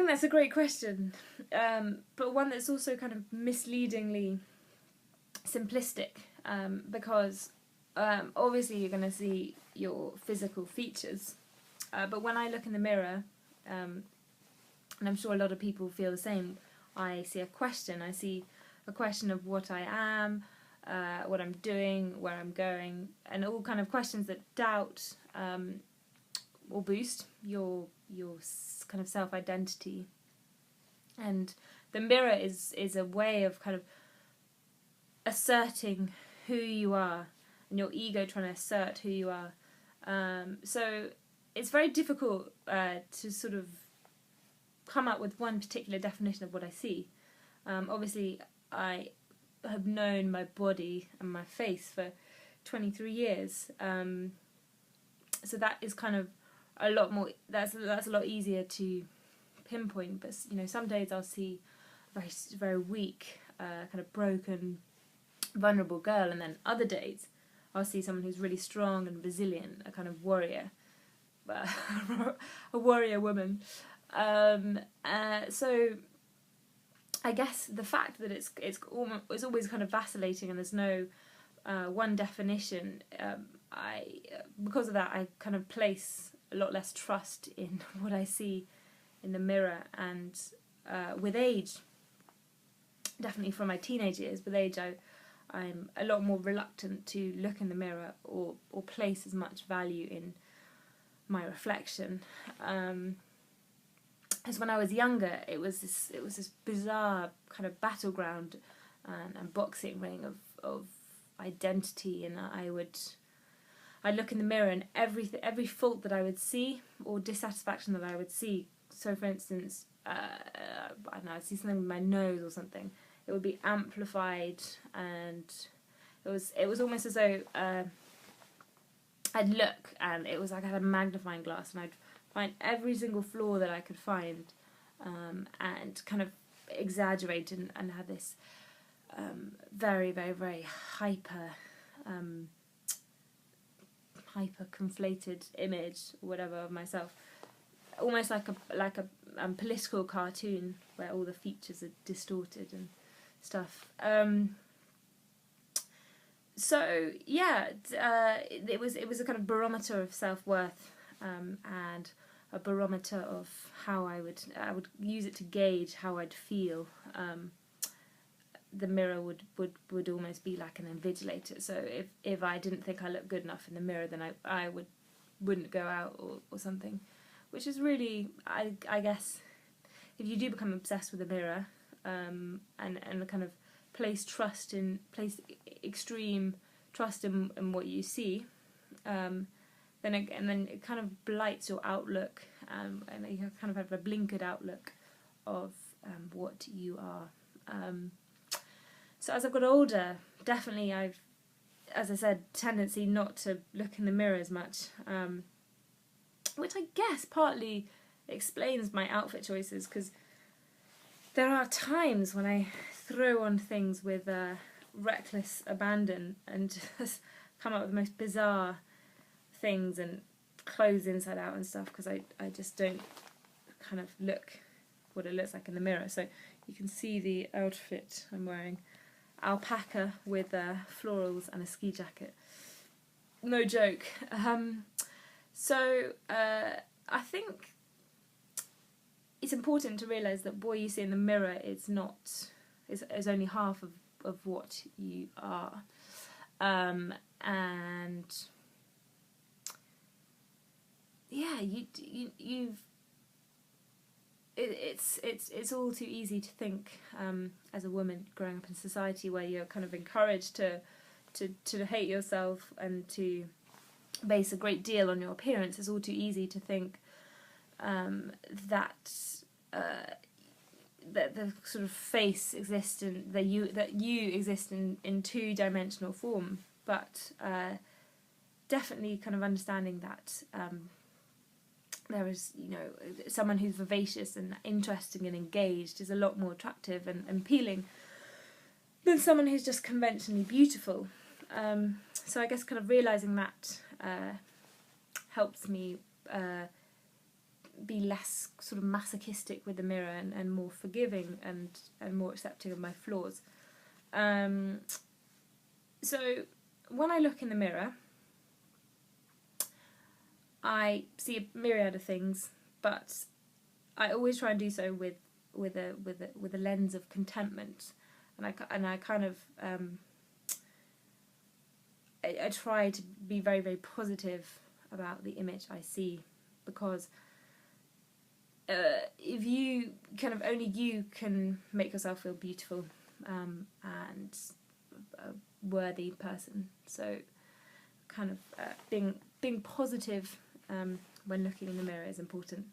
that's a great question, but one that's also kind of misleadingly simplistic, because obviously you're going to see your physical features, but when I look in the mirror, and I'm sure a lot of people feel the same, I see a question. I see a question of what I am, what I'm doing, where I'm going, and all kind of questions that doubt or boost your kind of self-identity. And the mirror is a way of kind of asserting who you are, and your ego trying to assert who you are. So it's very difficult to sort of come up with one particular definition of what I see. Obviously, I have known my body and my face for 23 years, so that is kind of a lot more. That's a lot easier to pinpoint. But some days I'll see a very weak, kind of broken, vulnerable girl, and then other days I'll see someone who's really strong and resilient, a kind of warrior, a warrior woman. So I guess the fact that it's always kind of vacillating and there's no one definition, because of that I kind of place a lot less trust in what I see in the mirror. And with age, definitely from my teenage years, with age I'm a lot more reluctant to look in the mirror or place as much value in my reflection. Because when I was younger, it was this bizarre kind of battleground and boxing ring of identity, and I'd look in the mirror and every fault that I would see or dissatisfaction that I would see. So, for instance, I don't know, I'd see something with my nose or something. It would be amplified, and it was almost as though I'd look and it was like I had a magnifying glass, and I'd find every single flaw that I could find, and kind of exaggerate and have this very, very, very hyper conflated image or whatever of myself, almost like a political cartoon where all the features are distorted and stuff. So yeah, it was a kind of barometer of self-worth, and a barometer of how I would use it to gauge how I'd feel. The mirror would almost be like an invigilator. So if I didn't think I looked good enough in the mirror, then I wouldn't go out or something, which is really, I guess, if you do become obsessed with the mirror, and kind of place extreme trust in what you see, then it kind of blights your outlook, and you kind of have a blinkered outlook of what you are. So as I've got older, definitely I've, as I said, tendency not to look in the mirror as much, which I guess partly explains my outfit choices, because there are times when I throw on things with reckless abandon and just come up with the most bizarre things and clothes inside out and stuff, because I just don't kind of look what it looks like in the mirror. So you can see the outfit I'm wearing. Alpaca with florals and a ski jacket. No joke. So I think it's important to realise that what you see in the mirror is only half of what you are. And yeah, you've it's all too easy to think, as a woman growing up in society where you're kind of encouraged to hate yourself and to base a great deal on your appearance. It's all too easy to think that the sort of face exists and that you exist in two-dimensional form, but definitely kind of understanding that there is, someone who's vivacious and interesting and engaged is a lot more attractive and appealing than someone who's just conventionally beautiful. So I guess kind of realising that helps me be less sort of masochistic with the mirror and more forgiving and more accepting of my flaws. So when I look in the mirror, I see a myriad of things, but I always try and do so with a lens of contentment, and I kind of I try to be very, very positive about the image I see, because if you kind of only you can make yourself feel beautiful and a worthy person. So kind of being positive when looking in the mirror is important.